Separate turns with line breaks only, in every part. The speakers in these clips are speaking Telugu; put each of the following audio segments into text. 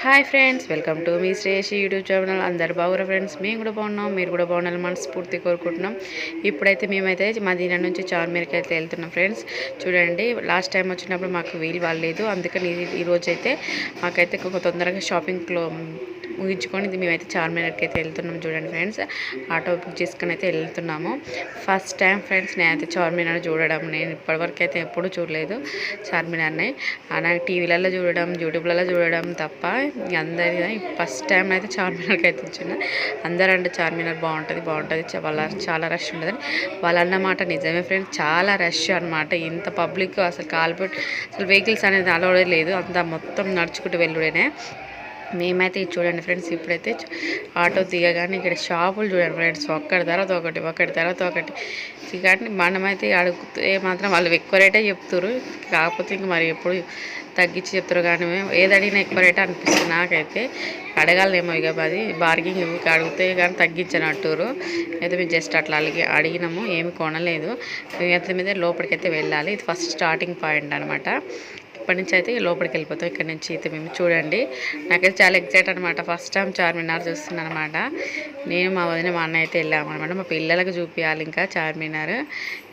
హాయ్ ఫ్రెండ్స్, వెల్కమ్ టు మీ శ్రేషి యూట్యూబ్ ఛానల్. అందరు బాగురా ఫ్రెండ్స్? మేము కూడా బాగున్నాం, మీరు కూడా బాగున్నారని మనస్ఫూర్తి కోరుకుంటున్నాం. ఇప్పుడైతే మేమైతే మదీనా నుంచి చార్మీర్కి అయితే వెళ్తున్నాం ఫ్రెండ్స్. చూడండి, లాస్ట్ టైం వచ్చినప్పుడు మాకు వీలు వాళ్ళలేదు, అందుకని ఈరోజు అయితే మాకైతే తొందరగా షాపింగ్లో ముగించుకొని మేమైతే చార్మినార్కి అయితే వెళ్తున్నాం. చూడండి ఫ్రెండ్స్, ఆటో బుక్ చేసుకొని అయితే వెళ్తున్నాము. ఫస్ట్ టైం ఫ్రెండ్స్ నేనైతే చార్మినార్ చూడడం. నేను ఇప్పటివరకు అయితే ఎప్పుడూ చూడలేదు చార్మినార్ని. నాకు టీవీలలో చూడడం, యూట్యూబ్లలో చూడడం తప్ప అందరి ఫస్ట్ టైం అయితే చార్మినార్కి అయితే వచ్చిన. అందరూ అంటే చార్మినార్ బాగుంటుంది వాళ్ళ చాలా రష్ ఉంటుందని వాళ్ళు అన్నమాట. నిజమే ఫ్రెండ్స్, చాలా రష్ అనమాట. ఇంత పబ్లిక్ అసలు అసలు వెహికల్స్ అనేది అలవడే లేదు, అంతా మొత్తం నడుచుకుంటూ వెళ్ళుడేనే. మేమైతే ఇది చూడండి ఫ్రెండ్స్, ఇప్పుడైతే ఆటో దిగగానే ఇక్కడ షాపులు చూడండి ఫ్రెండ్స్, ఒకటి తర్వాత ఒకటి. కానీ మనమైతే అడిగితే మాత్రం వాళ్ళు ఎక్కువ రేటే చెప్తారు, కాకపోతే ఇంక మరి ఎప్పుడు తగ్గించి చెప్తారు. కానీ మేము ఏది అడిగినా ఎక్కువ రేటే అనిపిస్తుంది నాకైతే. అడగాలేమో ఇక అది బార్గింగ్ అడిగితే కానీ తగ్గించనట్టురు. అయితే మేము జస్ట్ అట్లా అడిగినాము, ఏమి కొనలేదు. అట్ల మీద లోపలికైతే వెళ్ళాలి. ఇది ఫస్ట్ స్టార్టింగ్ పాయింట్ అనమాట. ఇప్పటి నుంచి అయితే లోపలికి వెళ్ళిపోతాం. ఇక్కడ నుంచి అయితే మేము చూడండి, నాకైతే చాలా ఎక్సైట్ అనమాట. ఫస్ట్ టైం చార్మినార్ చూస్తున్నాను అనమాట. నేను మా వదిన మా అన్న అయితే వెళ్ళామన్నమాట. మా పిల్లలకు చూపించాలి ఇంకా చార్మినార్.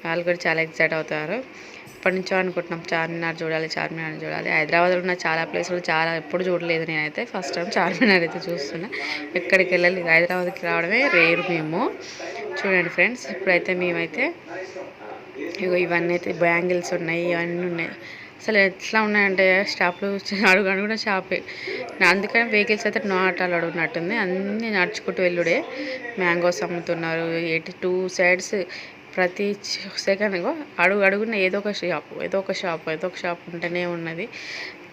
వాళ్ళు కూడా చాలా ఎక్సైట్ అవుతారు. ఇప్పటి నుంచో అనుకుంటున్నాం చార్మినార్ చూడాలి. హైదరాబాద్లో ఉన్న చాలా ప్లేసులు ఎప్పుడు చూడలేదు నేనైతే. ఫస్ట్ టైం చార్మినార్ అయితే చూస్తున్నా. ఎక్కడికి వెళ్ళాలి, హైదరాబాద్కి రావడమే రేరు మేము. చూడండి ఫ్రెండ్స్, ఇప్పుడైతే మేమైతే ఇవన్నీ అయితే బ్యాంగిల్స్ ఉన్నాయి, ఇవన్నీ ఉన్నాయి. అసలు ఎట్లా ఉన్నాయంటే షాప్లు అడుగు షాపే. అందుకని వెహికల్స్ అయితే నాట్ అలౌడ్ ఉన్నట్టుంది. అన్నీ నడుచుకుంటూ వెళ్ళుడే. మ్యాంగోస్ అమ్ముతున్నారు. 82 సైడ్స్, ప్రతి సెకండ్ అడుగున ఏదో ఒక షాప్ ఉంటూనే ఉన్నది.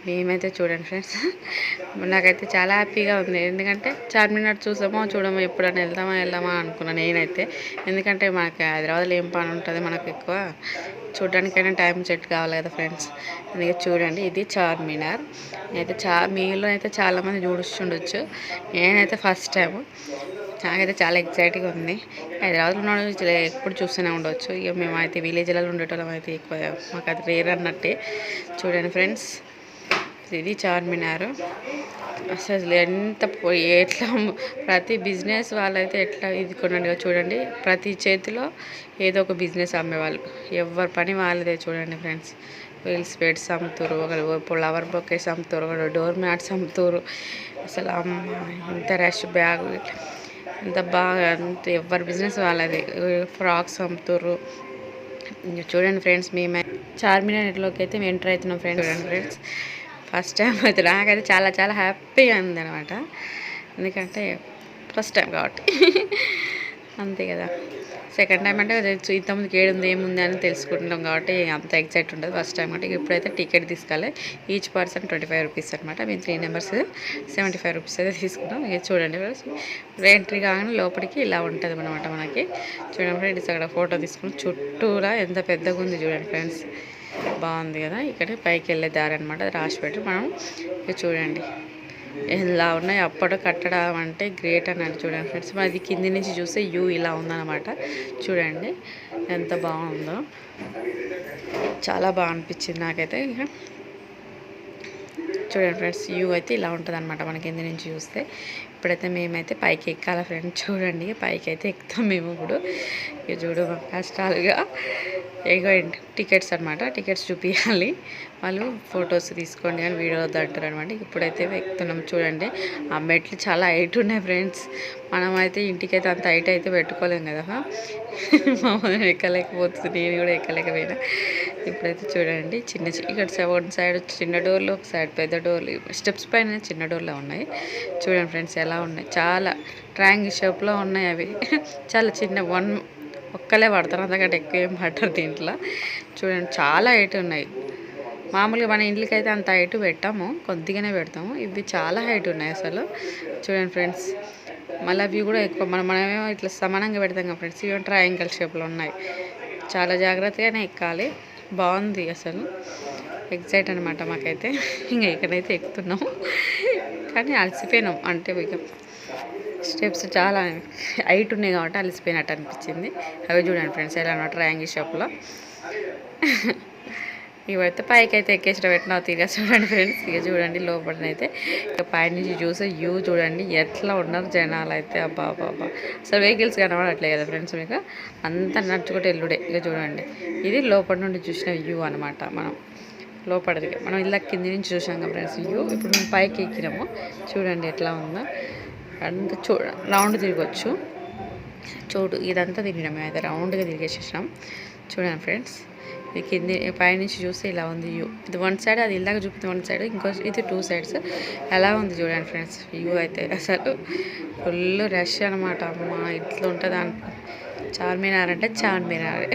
మేమైతే చూడండి ఫ్రెండ్స్, నాకైతే చాలా హ్యాపీగా ఉంది. ఎందుకంటే చార్మినార్ చూడమో ఎప్పుడైనా వెళ్దామా అనుకున్నాను నేనైతే. ఎందుకంటే మనకి హైదరాబాద్లో ఏం పని ఉంటుంది, మనకు ఎక్కువ చూడడానికైనా టైం సెట్ కావాలి కదా ఫ్రెండ్స్. అందుకే చూడండి, ఇది చార్మినార్. అయితే మీలో అయితే చాలామంది చూస్తుండొచ్చు, నేనైతే ఫస్ట్ టైము. నాకైతే చాలా ఎక్సైటింగ్గా ఉంది. హైదరాబాద్లో ఉన్న ఎప్పుడు చూస్తూనే ఉండవచ్చు. ఇక మేమైతే విలేజ్లలో ఉండేటోళ్ళం అయితే ఎక్కువ, మాకు అది రేర్ అన్నట్టే. చూడండి ఫ్రెండ్స్, ఇది చార్మినార్. అసలు ఎట్లా ప్రతి బిజినెస్ వాళ్ళైతే ఎట్లా ఇది కొనండి చూడండి. ప్రతి చేతిలో ఏదో ఒక బిజినెస్ అమ్మేవాళ్ళు, ఎవరి పని వాళ్ళదే. చూడండి ఫ్రెండ్స్, వీల్స్ పెట్స్ అమ్ముతారు, ఒకరు ఫ్లవర్ బొకేస్ అమ్ముతారు, ఒకరు డోర్ మ్యాట్స్ అమ్ముతారు. అసలు ఇంత రష్ బ్యాగ్ ఇంత బాగా ఎవరి బిజినెస్ వాళ్ళది. ఫ్రాక్స్ అమ్ముతారు. చూడండి ఫ్రెండ్స్, మేమే చార్మినార్ నెట్లోకి అయితే మేము ఎంటర్ అవుతున్నాం ఫ్రెండ్స్. చూడండి ఫ్రెండ్స్, ఫస్ట్ టైం అయితే నాకైతే చాలా చాలా హ్యాపీగా ఉంది అనమాట. ఎందుకంటే ఫస్ట్ టైం కాబట్టి అంతే కదా. సెకండ్ టైం అంటే ఇంతకుముందుకు ఏముంది అని తెలుసుకుంటాం కాబట్టి అంత ఎక్సైట్ ఉంటుంది. ఫస్ట్ టైం అంటే ఇప్పుడైతే టికెట్ తీసుకోవాలి. ఈచ్ పర్సన్ 25 రూపీస్ అనమాట. మేము 3 మెంబర్స్ 75 రూపీస్ అయితే తీసుకున్నాం. ఇక చూడండి, ఎంట్రీ కాగానే లోపలికి ఇలా ఉంటుంది అనమాట మనకి. చూడండి ఫ్రెండ్స్, అక్కడ ఫోటో తీసుకుని చుట్టూరా ఎంత పెద్దగా ఉంది చూడండి ఫ్రెండ్స్, బాగుంది కదా. ఇక్కడ పైకి వెళ్ళే దారి అనమాట, అది రాసి పెట్టి మనం ఇక చూడండి ఇలా ఉన్నాయి. అప్పటి కట్టడం అంటే గ్రేట్ అన్నట్టు. చూడండి ఫ్రెండ్స్, అది కింది నుంచి చూస్తే వ్యూ ఇలా ఉందన్నమాట. చూడండి ఎంత బాగుందో, చాలా బాగా అనిపించింది నాకైతే. ఇక చూడండి ఫ్రెండ్స్, వ్యూ అయితే ఇలా ఉంటుంది అనమాట మన కింద నుంచి చూస్తే. ఇప్పుడైతే మేమైతే పైకి ఎక్కాలి ఫ్రెండ్స్. చూడండి, పైకి అయితే ఎక్కుతాం మేము ఇప్పుడు. ఇక చూడు కష్టాలుగా టికెట్స్ అనమాట. టికెట్స్ చూపించాలి, వాళ్ళు ఫొటోస్ తీసుకోండి అని వీడియో అంటారు అనమాట. ఇప్పుడైతే ఎక్కుతున్నాం. చూడండి, ఆ మెట్లు చాలా హైట్ ఉన్నాయి ఫ్రెండ్స్. మనమైతే ఇంటికైతే అంత హైట్ అయితే పెట్టుకోలేం కదా. మా మొదలు ఎక్కలేకపోతుంది, నేను కూడా ఎక్కలేకపోయినా. ఇప్పుడైతే చూడండి, ఇక్కడ వన్ సైడ్ చిన్న డోర్లు, ఒక సైడ్ పెద్ద డోర్లు, స్టెప్స్ పైన చిన్న డోర్లో ఉన్నాయి. చూడండి ఫ్రెండ్స్ ఎలా ఉన్నాయి, చాలా ట్రయాంగిల్ షేప్లో ఉన్నాయి అవి. చాలా చిన్న ఒక్కలే పడతారు, అంతకంటే ఎక్కువ ఏం పడతారు దీంట్లో. చూడండి చాలా హైట్ ఉన్నాయి. మామూలుగా మన ఇంట్లోకి అయితే అంత హైట్ పెట్టాము, కొద్దిగానే పెడతాము. ఇవి చాలా హైట్ ఉన్నాయి అసలు. చూడండి ఫ్రెండ్స్, మళ్ళీ అవి కూడా ఎక్కువ మనమేమో ఇట్లా సమానంగా పెడతాం కదా ఫ్రెండ్స్, ఇవి ట్రయాంగిల్ షేప్లో ఉన్నాయి. చాలా జాగ్రత్తగానే ఎక్కాలి. బాగుంది అసలు, ఎగ్జైట్ అనమాట మాకైతే. ఇంకా ఇక్కడైతే ఎక్కుతున్నాము, కానీ అలసిపోయినాం. అంటే ఇక స్టెప్స్ చాలా హైట్ ఉన్నాయి కాబట్టి అలసిపోయినట్టు అనిపించింది. అవి చూడండి ఫ్రెండ్స్ ఎలా ట్రయాంగిల్ షేప్లో. ఇవైతే పైకి అయితే ఎక్కేసిన పెట్టిన ఇక చూడండి ఫ్రెండ్స్, ఇక చూడండి లోపలనైతే ఇక పైనుంచి చూస్తే వ్యూ చూడండి ఎట్లా ఉన్నారు జనాలు అయితే. అబ్బా అబ్బా అబ్బా అసలు వెహికల్స్ కనబడట్లేదు కదా ఫ్రెండ్స్, మీకు అంతా నడుచుకుంటే ఎల్లుడే. ఇక చూడండి ఇది లోపల నుండి చూసిన వ్యూ అనమాట. లోపలికి మనం ఇలా కింది నుంచి చూసాం కదా ఫ్రెండ్స్ వ్యూ. ఇప్పుడు మేము పైకి ఎక్కినాము, చూడండి ఎట్లా ఉందో. అంతా రౌండ్ తిరగచ్చు. ఇదంతా తిరిగినాం, మేము అయితే రౌండ్గా తిరిగేసేసాం. చూడండి ఫ్రెండ్స్, ఇది కింది పైనుంచి చూస్తే ఇలా ఉంది వ్యూ. ఇది వన్ సైడ్, అది ఇలాగ చూపితే వన్ సైడ్, ఇది 2 సైడ్స్ ఎలా ఉంది చూడండి ఫ్రెండ్స్ వ్యూ అయితే. అసలు ఫుల్ రష్ అనమాట. అమ్మ ఇట్లా ఉంటుంది చార్మినార్ అంటే చార్మినార్.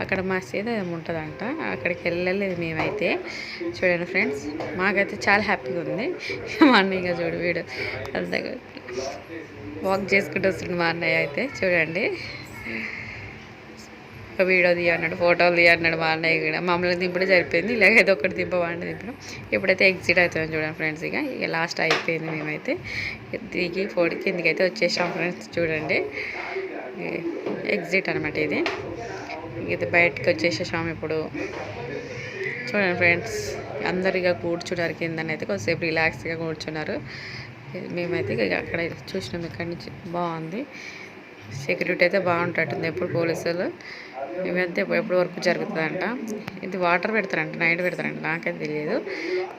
అక్కడ మసీద్ ఉంటుందంట, అక్కడికి వెళ్ళలేదు మేమైతే. చూడండి ఫ్రెండ్స్, మాకైతే చాలా హ్యాపీగా ఉంది. మా అన్నయ్య చూడు వీడు అంతగా వాక్ చేసుకుంటూ వస్తుంది మా అన్నయ్య అయితే. చూడండి వీడియో తీయన్నాడు, ఫోటోలు తీయన్నాడు మా అన్నయ్య కూడా. మమ్మల్ని దింపడం సరిపోయింది, ఇలాగ ఏదో ఒకటి దింపవాడిని దింపడం. ఇప్పుడైతే ఎగ్జిట్ అవుతాం చూడండి ఫ్రెండ్స్. ఇక లాస్ట్ అయిపోయింది, మేమైతే దిగి కిందికైతే వచ్చేసాం ఫ్రెండ్స్. చూడండి ఎగ్జిట్ అనమాట ఇది. ఇది బయటకు వచ్చేసేసాము ఇప్పుడు. చూడండి ఫ్రెండ్స్, అందరు ఇక కూర్చున్నారు కిందనైతే, కొద్దిసేపు రిలాక్స్గా కూర్చున్నారు. మేమైతే ఇక అక్కడ చూసినాం, ఇక్కడి నుంచి బాగుంది. సెక్యూరిటీ అయితే బాగుంటుంది ఎప్పుడు పోలీసులు. ఇవంతా ఎప్పుడు వరకు జరుగుతుందంట. ఇది వాటర్ పెడతారంట, నైట్ పెడతారంట, నాకైతే తెలియదు.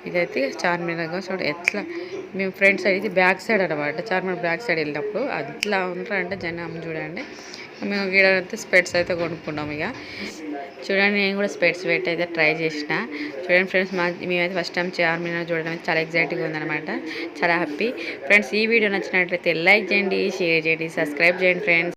ఇదైతే చార్మినార్గా చూడండి ఎట్లా. మేము ఫ్రంట్ సైడ్, ఇది బ్యాక్ సైడ్ అనమాట. చార్మినార్ బ్యాక్ సైడ్ వెళ్ళినప్పుడు అది ఇట్లా ఉంటారంటే జనం చూడండి. మేము ఇక్కడ స్పెట్స్ అయితే కొనుక్కున్నాం. ఇక చూడండి, నేను కూడా స్పెట్స్ పెట్టి అయితే ట్రై చేసిన. చూడండి ఫ్రెండ్స్, మేమైతే ఫస్ట్ టైం చార్మినార్ చూడడం చాలా ఎగ్జైటింగ్గా ఉందన్నమాట, చాలా హ్యాపీ. ఫ్రెండ్స్, ఈ వీడియో నచ్చినట్లయితే లైక్ చేయండి, షేర్ చేయండి, సబ్స్క్రైబ్ చేయండి ఫ్రెండ్స్.